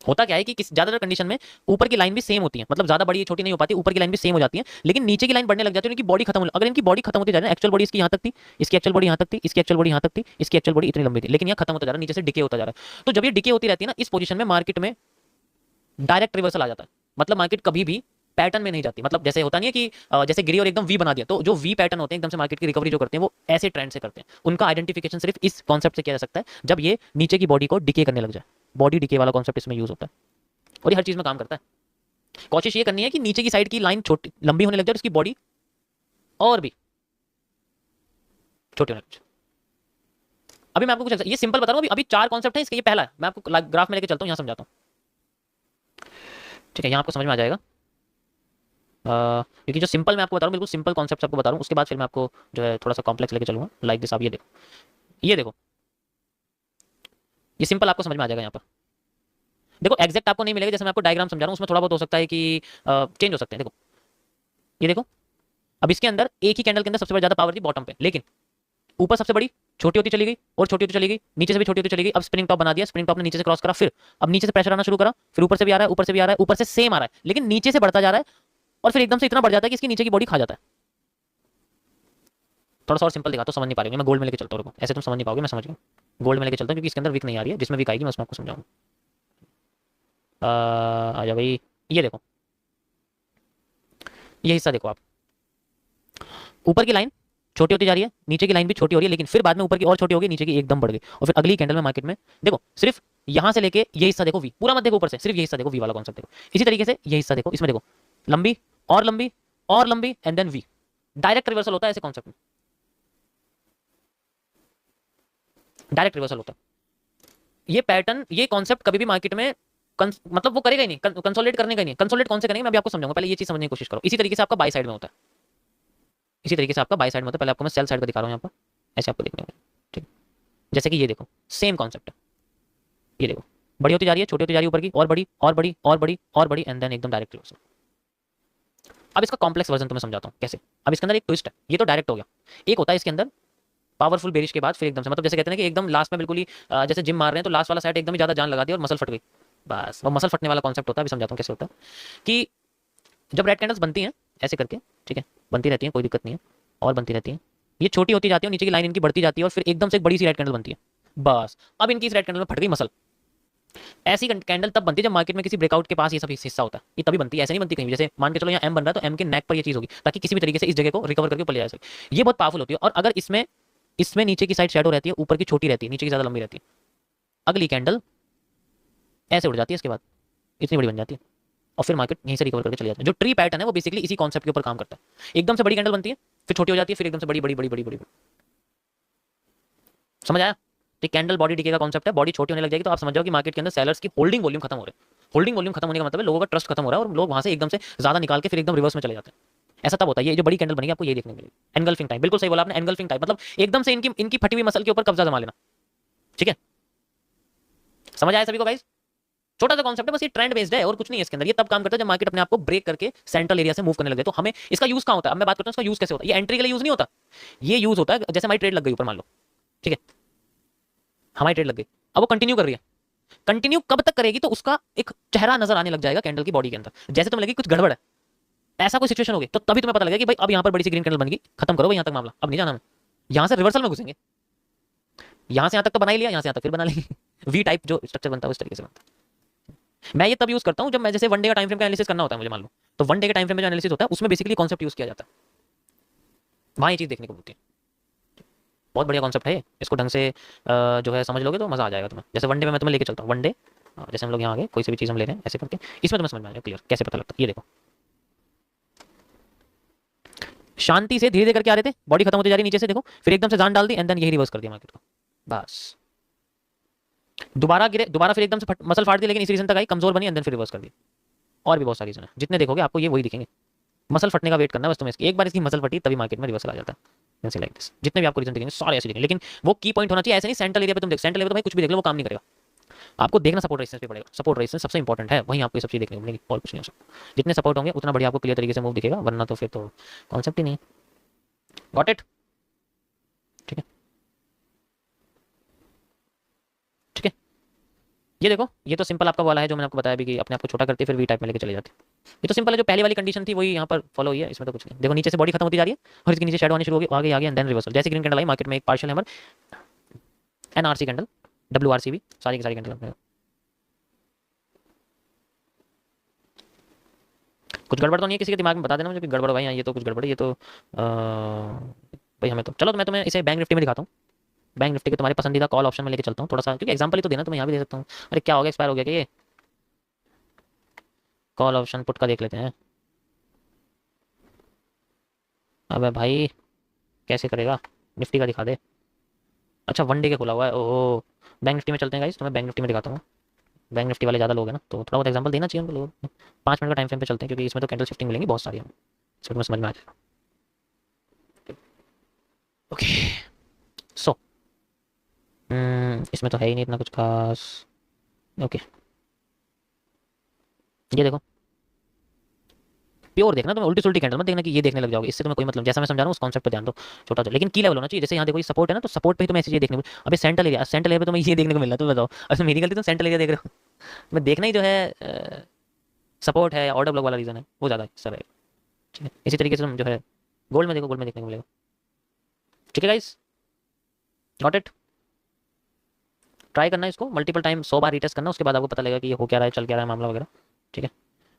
होता क्या है कि ज्यादातर कंडीशन में ऊपर की लाइन भी सेम होती है, मतलब ज्यादा बड़ी छोटी नहीं हो पाती, ऊपर की लाइन भी सेम हो जाती है, लेकिन नीचे की लाइन बढ़ने लग जाती है, उनकी बॉडी खत्म हो। अगर इनकी बॉडी खत्म होती जा रही है, एक्चुअल बॉडी इसकी यहाँ तक थी, इसकी एक्चुअल बॉडी यहाँ तक थी, इसकी एक्चुअल बॉडी यहाँ तक थी, इसकी एक्चुअल बॉडी इतनी लंबी थी, लेकिन यहाँ खत्म होता जा रहा है, नीचे से डिके होता जा रहा है। तो जब ये डिके होती रहती है ना, इस पोजीशन में मार्केट में डायरेक्ट रिवर्सल आ जाता है। मतलब मार्केट कभी भी पैटर्न में नहीं जाती, मतलब जैसे होता नहीं है कि जैसे गिरी और एकदम वी बना दिया, तो जो वी पैटर्न होते हैं एकदम से मार्केट की रिकवरी जो करते हैं, वो ऐसे ट्रेंड से करते हैं। उनका आइडेंटिफिकेशन सिर्फ इस कॉन्सेप्ट से किया जा सकता है, जब ये नीचे की बॉडी को डिके करने लग जाए। बॉडी डिके वाला कॉन्सेप्ट इसमें यूज होता है, और ये हर चीज में काम करता है। कोशिश ये करनी है कि नीचे की साइड की लाइन छोटी लंबी होने लग जाए, उसकी बॉडी और भी छोटी होने लग जाए। अभी मैं आपको कुछ ये सिंपल बता रहा हूँ, अभी 4 कॉन्सेप्ट है इसके, ये पहला है, मैं आपको ग्राफ में लेके चलता हूँ, यहाँ समझाता हूँ। ठीक है, यहाँ आपको समझ में आ जाएगा, क्योंकि जो सिंपल मैं आपको बता रहा हूँ, बिल्कुल सिंपल कॉन्सेप्ट आपको बता रहा हूँ, उसके बाद फिर मैं आपको जो है थोड़ा सा कॉम्प्लेक्स लेके चलूंगा। लाइक दिस, आप ये देखो, ये देखो, ये सिंपल आपको समझ में आ जाएगा। यहाँ पर देखो एग्जैक्ट आपको नहीं मिलेगा, जैसे मैं आपको डायग्राम समझा रहा हूँ, उसमें थोड़ा बहुत हो सकता है कि चेंज हो सकते हैं। देखो ये देखो, अब इसके अंदर एक ही कैंडल के अंदर सबसे ज्यादा पावर थी बॉटम पे, लेकिन ऊपर सबसे बड़ी छोटी होती चली गई, और छोटी होती चली गई, नीचे से भी छोटी होती चली गई। अब स्प्रिंग टॉप बना दिया, स्प्रिंग टॉप ने नीचे से क्रॉस करा, फिर अब नीचे से प्रेशर आना शुरू करा, फिर ऊपर से भी आ रहा है, ऊपर से भी आ रहा है, ऊपर से सेम आ रहा है, लेकिन नीचे से बढ़ता जा रहा है, और फिर एकदम से इतना बढ़ जाता है कि इसकी नीचे की बॉडी खा जाता है। थोड़ा सा और सिंपल दिखा तो समझ नहीं पा रही, मैं गोल्ड में लेके चलता हूँ, ऐसे तुम समझ नहीं पाओगे, मैं समझ गया। गोल्ड में लेके चलता हूँ क्योंकि इसके अंदर वीक नहीं आ रही है, जिसमें वीक आएगी मैं उसमें आपको समझाऊंगा। आ जा भाई, ये देखो, ये हिस्सा देखो आप, ऊपर की लाइन छोटी होती जा रही है, नीचे की लाइन भी छोटी हो रही है, लेकिन फिर बाद में ऊपर की और छोटी हो गई, नीचे की एकदम बढ़ गई, और फिर अगली कैंडल में मार्केट में देखो सिर्फ यहां से लेके ये हिस्सा देखो वी, पूरा मत देखो ऊपर से, सिर्फ ये हिस्सा देखो वी वाला कॉन्सेप्ट देखो। इसी तरीके से ये हिस्सा देखो, इसमें देखो लंबी और लंबी और लंबी and then we, direct reversal होता है ऐसे कॉन्सेप्ट में, डायरेक्ट रिवर्सल होता है। ये पैटर्न, ये कॉन्सेप्ट कभी भी मार्केट में मतलब वो करेगा ही नहीं, कंसोलिडेट करने का ही नहीं। कंसोलिडेट कौन से करेंगे मैं भी आपको समझाऊंगा, पहले ये चीज समझने की कोशिश करो। इसी तरीके से आपका बाई साइड में होता है, इसी तरीके से आपका बाई साइड में होता है। पहले आपको मैं सेल साइड का दिखा रहा हूँ, यहाँ पर ऐसे आपको देखने को, ठीक, जैसे कि ये देखो सेम कॉन्सेप्ट है, ये देखो बड़ी होती जा रही है, छोटी होती जा रही है ऊपर की, और बड़ी और बड़ी और बड़ी और बड़ी, एंड देन एकदम डायरेक्ट रिवर्सल। अब इसका कॉम्प्लेक्स वर्जन तुम्हें समझाता हूँ कैसे। अब इसके अंदर एक ट्विस्ट है, ये तो डायरेक्ट हो गया। एक होता है इसके अंदर पावरफुल बेरिश के बाद फिर एकदम से, मतलब जैसे कहते हैं ना कि एकदम लास्ट में बिल्कुल ही जैसे जिम मार रहे हैं तो लास्ट वाला सेट एकदम ही ज्यादा जान लगा दी और मसल फट गई, बस वो मसल फटने वाला कॉन्सेप्ट होता है। अभी समझाता हूँ कैसे होता है कि जब रेड कैंडल्स बनती हैं ऐसे करके, ठीक है, बनती रहती हैं, कोई दिक्कत नहीं है, और बनती रहती हैं, ये छोटी होती जाती है, नीचे की लाइन इनकी बढ़ती जाती है और फिर एकदम से एक बड़ी सी रेड कैंडल बनती है। बस अब इनकी इस रेड कैंडल में फट गई मसल। ऐसी कैंडल तब बनती है जब मार्केट में किसी ब्रेकआउट के पास ये सब हिस्सा होता है, ये तभी बनती है, ऐसे नहीं बनती कहीं भी। जैसे मान के चलो यहाँ एम बन रहा है तो एम के नेक पर ये चीज होगी ताकि किसी भी तरीके से इस जगह को रिकवर करके ऊपर ले जा सके। ये बहुत पावरफुल होती है। और अगर इसमें इसमें नीचे की साइड शैडो रहती है, ऊपर की छोटी रहती है, नीचे की ज्यादा लंबी रहती है, अगली कैंडल ऐसे उड़ जाती है, इसके बाद इतनी बड़ी बन जाती है और फिर मार्केट यहीं से रिकवर करके चले जाते हैं। जो ट्री पैटर्न है वो बेसिकली इसी कॉन्सेप्ट के ऊपर काम करता है। एकदम से बड़ी कैंडल बनती है, फिर छोटी हो जाती है, फिर एकदम से बड़ी बड़ी बड़ी बड़ी बड़ी, समझ आया? तो कैंडल बॉडी डीके का कॉन्सेप्ट है। बॉडी छोटी होने लग जाएगी तो आप समझ जाओ कि मार्केट के अंदर सेलर्स की होल्डिंग वॉल्यूम खत्म हो रहे हैं। होल्डिंग वॉल्यूम खत्म होने का मतलब है लोगों का ट्रस्ट खत्म हो रहा है और लोग वहां से एकदम से ज्यादा निकाल के फिर एकदम रिवर्स में चले जाते हैं। ऐसा तब होता है। ये जो बड़ी कैंडल बनेगी आपको ये देखने मिलेगी एनगल्फिंग टाइप। बिल्कुल सही बोला आपने, एनगल्फिंग टाइप मतलब एकदम से इनकी इनकी फटी हुई मसल के ऊपर कब्जा जमा लेना। ठीक है, समझ आया सभी को गाइस? छोटा सा कॉन्सेप्ट है, बस ये ट्रेंड बेस्ड है और कुछ नहीं है इसके अंदर। ये तब काम करता है जब मार्केट अपने आप को ब्रेक करके सेंट्रल एरिया से मूव करने लगे। तो हमें इसका यूज कहां होता है? अब मैं बात करता हूं इसका यूज कैसे होता है। ये एंट्री के लिए यूज नहीं होता, ये यूज होता है जैसे हमारी ट्रेड लग गई ऊपर मान लो, ठीक है, हमारी ट्रेड लग गई, अब वो कंटिन्यू कर रही है। कंटिन्यू कब तक करेगी तो उसका एक चेहरा नजर आने लग जाएगा कैंडल की बॉडी के अंदर। जैसे तुम्हें लगे कुछ गड़बड़ है, ऐसा कोई सिचुएशन होगी तो तभी तुम्हें पता लगेगा कि भाई अब यहाँ पर बड़ी सी ग्रीन कैंडल बन गई, खत्म करो भाई यहाँ तक मामला, अब नहीं जाना हमें। यहाँ से रिवर्सल में घुसेंगे, यहाँ से यहाँ तक तो बना ही लिया, यहाँ से यहाँ तक फिर बना लेंगे। वी टाइप जो स्ट्रक्चर बनता है उस तरीके से बनता है। मैं ये तब यूज करता हूँ जब मैं जैसे वन डे का टाइम फ्रेम का एनालिसिस करना होता है मुझे, मान लो तो वन डे के टाइम फ्रेम में जो एनालिसिस होता है उसमें बेसिकली कॉन्सेप्ट यूज किया जाता है, वहाँ ये चीज देखने को मिलती है। बहुत बढ़िया कॉन्सेप्ट है, इसको ढंग से जो है समझ लोगे तो मजा आ जाएगा तुम्हें। जैसे वन डे में मैं तुम्हें लेके चलता हूँ, वन डे जैसे हम लोग यहाँ आ गए, कोई सी भी चीज हम ले रहे हैं ऐसे करके, इसमें तुम्हें समझ में आ जाएगा क्लियर कैसे पता लगता है। ये देखो शांति से धीरे धीरे करके आ रहे थे, बॉडी खत्म होती जा रही नीचे से, देखो फिर एकदम से जान डाल दी एंड देन यही रिवर्स कर दिया मार्केट को, बस दोबारा गिरे, दोबारा फिर एकदम से मसल फाड़ दी, लेकिन इसी रीजन तक आई, कमजोर बनी एंड देन फिर रिवर्स कर दी। और भी बहुत सारी रीजन है, जितने देखोगे आपको ये वही दिखेंगे। मसल फटने का वेट करना बस तुम्हें इसकी, एक बार इसकी मसल फटी तभी मार्केट में रिवर्सल आ जाता है। जैसे लाइक दिस, जितने भी आपको रीजन दिखेंगे सारे ऐसे दिखेंगे, लेकिन वो की पॉइंट होना चाहिए। ऐसे नहीं सेंट्रल एरिया पे तुम देख, सेंट्रल एरिया पे भाई कुछ भी देख लो वो काम नहीं करेगा। आपको देखना सपोर्ट रेजिस्टेंस पे पड़ेगा, सपोर्ट रेजिस्टेंस सबसे इंपॉर्टेंट है, वहीं आपको ये सब चीज देखने को मिलेगी और कुछ नहीं हो सकता। जितने सपोर्ट होंगे उतना बढ़िया आपको क्लियर तरीके से मूव दिखेगा, वरना तो फिर तो कॉन्सेप्ट ही नहीं है। Got it? ठीक है, ठीक है, ये देखो ये तो सिंपल आपका वाला है जो मैंने आपको बताया भी कि अपने आप को छोटा करते फिर वी टाइप में लेके चले जाते। ये तो सिंपल है, जो पहली वाली कंडीशन थी वही यहाँ पर फॉलो हुई है, इसमें तो कुछ नहीं। देखो नीचे से बॉडी खत्म होती जा रही है और इसके नीचे शेडो आने शुरू हो गई, आगे आगे एंड देन रिवर्सल। जैसे ग्रीन कैंडल आई मार्केट में एक पार्शियल हैमर, एनआरसी कैंडल, डब्ल्यूआरसी भी, सारी की सारी कैंडल। कुछ गड़बड़ तो नहीं है किसी के दिमाग में? बता देना मुझे कि गड़बड़ भाई, ये तो कुछ गड़बड़ है, ये तो भाई हमें तो चलो, तो मैं तुम्हें इसे बैंक निफ्टी में दिखाता हूँ। बैंक निफ्टी के तुम्हारे पसंदीदा कॉल ऑप्शन में लेके चलता हूँ थोड़ा सा, क्योंकि एग्जांपल ही तो देना, तो मैं यहाँ भी दे सकता हूँ। अरे क्या हो गया, एक्सपायर हो गया क्या ये? कॉल ऑप्शन पुट का देख लेते हैं। अबे भाई कैसे करेगा, निफ्टी का दिखा दे। अच्छा वन डे के खुला हुआ है, ओहो। बैंक निफ्टी में चलते हैं गाइस, तो मैं बैंक निफ्टी में दिखाता हूँ। बैंक निफ्टी वाले ज़्यादा लोग हैं ना, तो थोड़ा बहुत एग्जांपल देना चाहिए उनको। लोग 5 मिनट का टाइम फ्रेम पे चलते हैं, क्योंकि इसमें तो कैंडल शिफ्टिंग मिलेंगी बहुत सारी, हमें इसमें तुम्हें समझ में आ जाएगा। ओके सो इसमें तो है ही नहीं इतना कुछ खास। ओके ये देखो, प्योर देखना, तुम्हें उल्टी सुल्टी कैंडल मत देखना कि ये देखने लग जाओगे, इससे तुम्हें कोई मतलब। जैसा मैं समझा रहा हूँ उस कॉन्सेप्ट पे ध्यान दो, छोटा सा लेकिन की लेवल होना चाहिए। जैसे यहाँ देखो ये सपोर्ट है ना, तो सपोर्ट पे ही तुम्हें ऐसी चीज देखने को। अबे सेंट्रल एरिया, सेंट्रल एरिया पे तुम्हें ये देखने को मिल रहा है, तो बताओ अब मेरी गलती, तुम सेंट्रल एरिया देख रहे हो। मैं देखना ही जो है सपोर्ट है, ऑर्डर ब्लॉक वाला रीजन है, वो ज़्यादा सर है। ठीक है, इसी तरीके से तुम जो है गोल्ड में देखो, गोल्ड में देखने को मिलेगा। ठीक है गाइस, गॉट इट? ट्राई करना इसको मल्टीपल टाइम, 100 बार रीटेस्ट करना, उसके बाद आपको पता लगेगा कि ये हो क्या रहा है, चल क्या रहा है मामला वगैरह। ठीक है,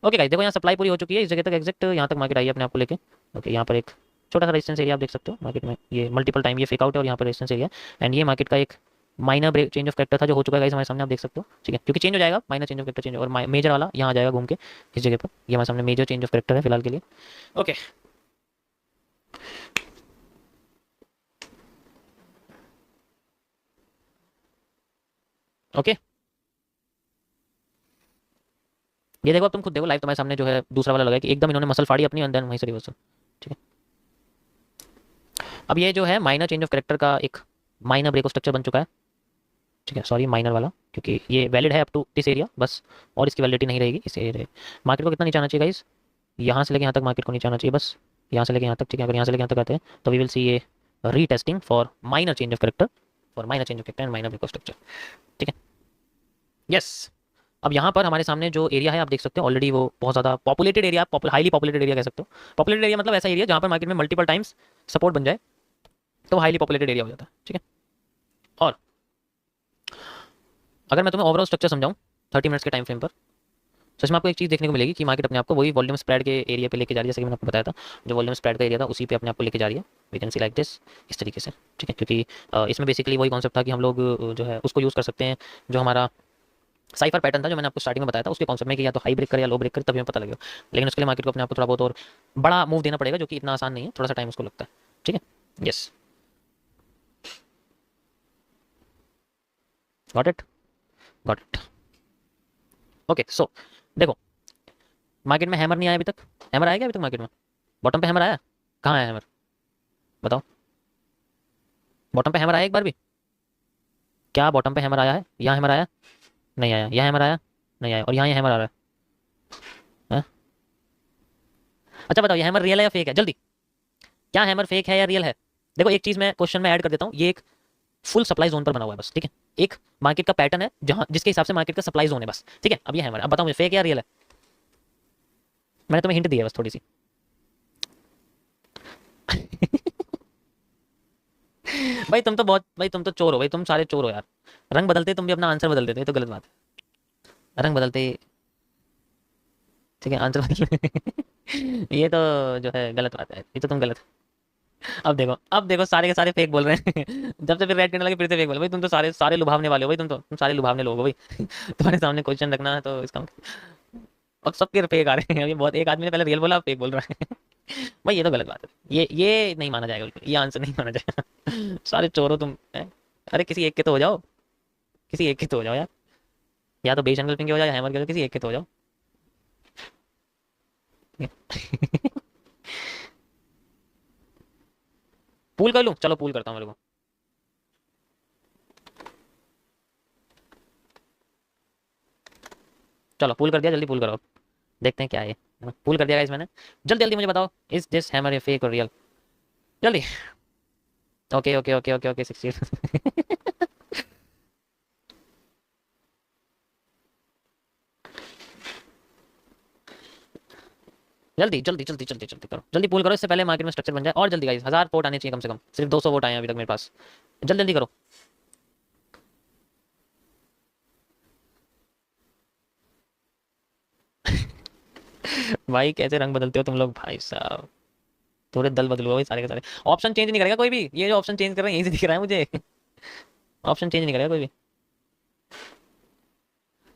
ओके गाइस, देखो यहाँ सप्लाई पूरी हो चुकी है इस जगह तक, एग्जैक्ट यहाँ तक मार्केट आई है अपने आप को लेके। ओके, यहाँ पर एक छोटा सा रेजिस्टेंस एरिया आप देख सकते हो मार्केट में, ये मल्टीपल टाइम ये फेक आउट है और यहाँ पर रेजिस्टेंस एरिया, एंड ये मार्केट का एक minor break change of character था जो हो चुका है गाइस हमारे सामने, आप देख सकते हो। ठीक है, क्योंकि चेंज हो जाएगा, minor change of character change और मेजर वाला यहाँ आ जाएगा घूम के इस जगह पर। ये हमारे सामने मेजर चेंज ऑफ कैरेक्टर है फिलहाल के लिए। ओके ओके, ये देखो अब तुम खुद देखो लाइव तुम्हारे सामने जो है दूसरा वाला लगा कि एकदम इन्होंने मसल फाड़ी अपनी अंदर वहीं से रिवर्सल। ठीक है, अब ये जो है माइनर चेंज ऑफ कैरेक्टर का एक माइनर ब्रेक ऑफ स्ट्रक्चर बन चुका है। ठीक है, सॉरी माइनर वाला, क्योंकि ये वैलिड है अप टू दिस एरिया बस, और इसकी वैलिडिटी नहीं रहेगी इस एरिया। मार्केट को कितना नीचे आना चाहिए गाइस? यहाँ से लेके यहाँ तक मार्केट को नीचे आना चाहिए बस, यहाँ से लेके यहाँ तक, ठीक है। अगर यहाँ से लेके यहाँ तक आते हैं तो we will see a retesting for minor change of character, for minor change of character and minor break of structure, ठीक है। यस, अब यहाँ पर हमारे सामने जो एरिया है आप देख सकते हो ऑलरेडी वो बहुत ज़्यादा populated area, highly populated area कह सकते हो। पॉपुलेटेड एरिया मतलब ऐसा एरिया जहाँ पर मार्केट में मल्टीपल टाइम्स सपोर्ट बन जाए तो हाईली पॉपुलेटेड एरिया हो जाता है, ठीक है। और अगर मैं तुम्हें ओवरऑल स्ट्रक्चर समझाऊं 30 मिनट्स के टाइम फ्रेम पर, तो इसमें आपको एक चीज़ देखने को मिलेगी कि मार्केट अपने आप को वही वॉल्यूम स्प्रेड के एरिया पे लेके जा रही है, जैसे कि मैंने आपको बताया था, जो वॉल्यूम स्प्रेड का एरिया था उसी पे अपने आप को लेके जा रही है। We can see like this, इस तरीके से, ठीक है। क्योंकि इसमें बेसिकली वही कॉन्सेप्ट था कि हम लोग जो है उसको यूज़ कर सकते हैं, जो हमारा साइफर पैटर्न था जो मैंने आपको स्टार्टिंग में बताया था, उसके कॉन्सेप्ट में कि या तो हाई ब्रेक करे या लो ब्रेक करे तभी हमें पता लगेगा। लेकिन उसके लिए मार्केट को अपने आप को थोड़ा बहुत और बड़ा मूव देना पड़ेगा, जो कि इतना आसान नहीं है, थोड़ा सा टाइम उसको लगता है, ठीक है। Yes, got it, got it. Okay, so देखो मार्केट में हैमर नहीं आया अभी तक। हैमर आया क्या अभी तक मार्केट में? बॉटम पे हैमर आया? कहाँ आया हैमर, बताओ। बॉटम पे हैमर आया एक बार भी? क्या बॉटम पे हैमर आया है? यहाँ हैमर आया? नहीं आया। यहाँ हैमर आया? नहीं आया। और यहाँ ये हैमर आ रहा है, हाँ? अच्छा बताओ ये हैमर रियल है या फेक है, जल्दी। क्या हैमर फेक है या रियल है? देखो एक चीज मैं क्वेश्चन में ऐड कर देता हूँ, ये एक फुल सप्लाई जोन पर बना हुआ है बस, ठीक है। एक मार्केट का पैटर्न है जहां जिसके हिसाब से मार्केट का सप्लाई जोन है बस, ठीक है। अब ये हैमर, अब बताओ मुझे फेक या रियल है? मैंने तुम्हें हिंट दी है बस थोड़ी सी। भाई तुम तो बहुत, भाई तुम तो चोर हो, भाई तुम सारे चोर हो यार। रंग बदलते तुम भी अपना आंसर बदल देते, ये तो गलत बात है। रंग बदलते, ठीक है, आंसर बदल ये तो जो है गलत बात है, ये तो तुम गलत। अब देखो, अब देखो सारे के सारे फेक बोल रहे हैं। जब से फिर रेड करने लगे फिर से फेक बोल, भाई तुम तो सारे सारे लुभावने वाले हो भाई, तुम सारे लुभावने लोग हो भाई। तुम्हारे सामने क्वेश्चन रखना है तो इसका और सबके फेक आ रहे हैं। अभी बहुत, एक आदमी ने पहले रियल बोला, अब फेक बोल रहा है। भाई ये तो गलत बात है, ये नहीं माना जाएगा बिल्कुल, ये आंसर नहीं माना जाएगा। सारे चोर हो तुम, हैं? अरे किसी एक के तो हो जाओ, किसी एक के तो हो जाओ यार, या तो बेस एंगल्फिंग के हो जाओ या हैमर के हो जाओ, किसी एक के तो हो जाओ। पूल कर लूँ, चलो पूल करता हूँ मेरे को। चलो पूल कर दिया, जल्दी पूल करो, देखते हैं क्या है ये। पूल कर दिया गाइस मैंने। जल्दी जल्दी मुझे बताओ, is this hammer A fake और रियल? जल्दी। Okay okay okay okay okay 60। जल्दी जल्दी जल्दी जल्दी जल्दी करो, जल्दी पूल करो, इससे पहले मार्केट में स्ट्रक्चर बन जाए। और जल्दी गाइस, 1000 वोट आने चाहिए कम से कम, सिर्फ 200 वोट आए हैं अभी तक मेरे पास। जल्दी जल्दी करो। भाई कैसे रंग बदलते हो तुम लोग भाई साहब, थोड़े दल बदलो भाई सारे के सारे। ऑप्शन चेंज नहीं करेगा कोई भी, ये जो ऑप्शन चेंज कर रहे हैं यहीं से दिख रहा है मुझे। ऑप्शन चेंज नहीं करेगा कोई भी,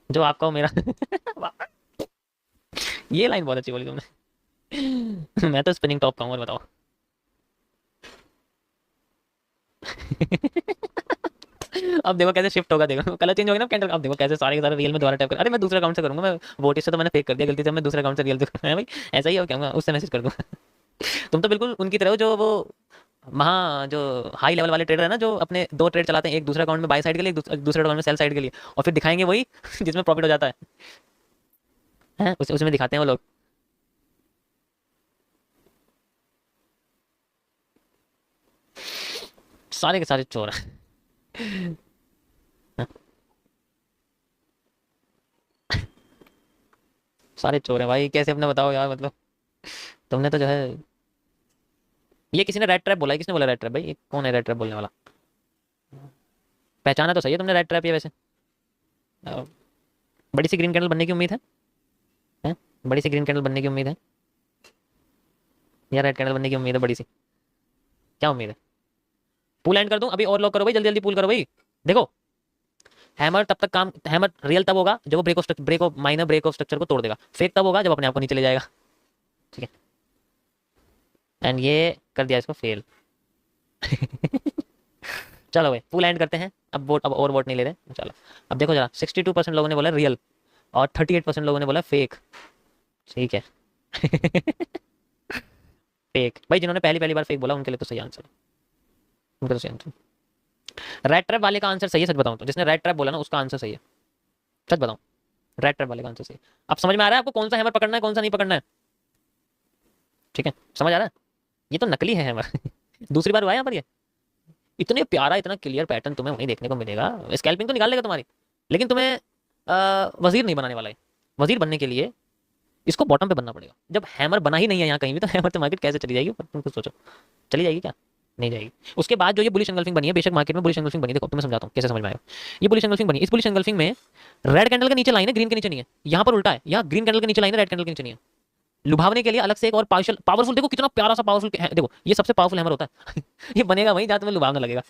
जो आपका हो मेरा। ये लाइन बहुत अच्छी बोली तुमने। मैं तो स्पिनिंग टॉप कहूंगा, बताओ। अब देखो कैसे शिफ्ट होगा, देखो कलर चेंज होगा ना कैंडल। अब देखो कैसे सारे के सारे रियल में दोबारा टैप कर, अरे मैं दूसरे अकाउंट से करूंगा, मैं वोट से तो मैंने फेक कर दिया गलती से, मैं दूसरे अकाउंट से रियल है भाई। ऐसा ही हो क्या, उससे मैसेज कर दूंगा। तुम तो बिल्कुल उनकी तरह हो जो वो वहाँ जो हाई लेवल वाले ट्रेडर है ना, जो अपने दो ट्रेड चलाते हैं, एक दूसरे अकाउंट में बाय साइड के लिए, दूसरे अकाउंट में सेल साइड के लिए, और फिर दिखाएंगे वही जिसमें प्रॉफिट हो जाता है उसमें दिखाते हैं वो लोग। सारे के सारे चोर हैं। सारे चोर हैं भाई, कैसे अपने बताओ यार, मतलब तुमने तो जो है, ये किसी ने रेड ट्रैप बोला है, किसने बोला रेड ट्रैप? भाई ये कौन है रेड ट्रैप बोलने वाला? पहचाना तो सही है तुमने रेड ट्रैप ये वैसे। अ, बड़ी सी ग्रीन कैंडल बनने की उम्मीद है, हैं? बड़ी सी ग्रीन कैंडल बनने की उम्मीद है या रेड कैंडल बनने की उम्मीद है बड़ी सी? क्या उम्मीद है? पूल एंड कर दूं अभी और लॉक करो भाई, जल्दी जल्दी पूल करो भाई। देखो हैमर तब तक काम, हैमर रियल तब होगा जब वो break of minor break of structure को तोड़ देगा। फेक तब होगा जब अपने आप को नीचे ले जाएगा, ठीक है। एंड ये कर दिया इसको फेल। चलो भाई पूल एंड करते हैं, अब वोट, अब और वोट नहीं ले रहे, चलो। अब देखो जरा 62% लोगों ने बोला रियल और 38% लोगों ने बोला फेक, ठीक है। फेक भाई, जिन्होंने पहली पहली बार फेक बोला उनके लिए तो सही आंसर है, उनका तो सही आंसर। रेड ट्रैप वाले का आंसर सही है, सच बताऊं तो जिसने रेड ट्रैप बोला ना उसका आंसर सही है, सच बताऊं। रेड ट्रैप वाले का आंसर सही है। अब समझ में आ रहा है आपको कौन सा हैमर पकड़ना है कौन सा नहीं पकड़ना है? ठीक है, समझ आ रहा है? ये तो नकली है हैमर दूसरी बार हुआ है यहाँ पर ये। इतने प्यारा इतना क्लियर पैटर्न तुम्हें वहीं देखने को मिलेगा। स्कैल्पिंग तो निकाल लेगा तुम्हारी, लेकिन तुम्हें वजीर नहीं बनाने वाला है। वजीर बनने के लिए इसको बॉटम पे बनना पड़ेगा। जब हैमर बना ही नहीं है यहाँ कहीं भी, तो हैमर तो मार्केट कैसे चली जाएगी? तुम कुछ सोचो, चली जाएगी क्या? नहीं जाएगी। उसके बाद जो ये बुलिश एंगल्फिंग बनी है, बेशक मार्केट में बुलिश एंगल्फिंग बनी है, देखो तुम्हें समझाता हूँ कैसे समझ में आएगा। ये बुलिश एंगल्फिंग बनी, इस बुलिश एंगल्फिंग में रेड कैंडल के नीचे लाइन है, ग्रीन के नीचे नहीं है। यहाँ पर उल्टा है, यहाँ ग्रीन कैंडल के नीचे लाइन है, रेड कैंडल के नीचे नहीं है। लुभावने के लिए अलग से एक और पावरफुल, देखो कितना प्यारा सा पावरफुल है। देखो ये सबसे पावरफुल हैमर होता है ये बनेगा वहीं जहाँ तुम्हें लुभावना लगेगा।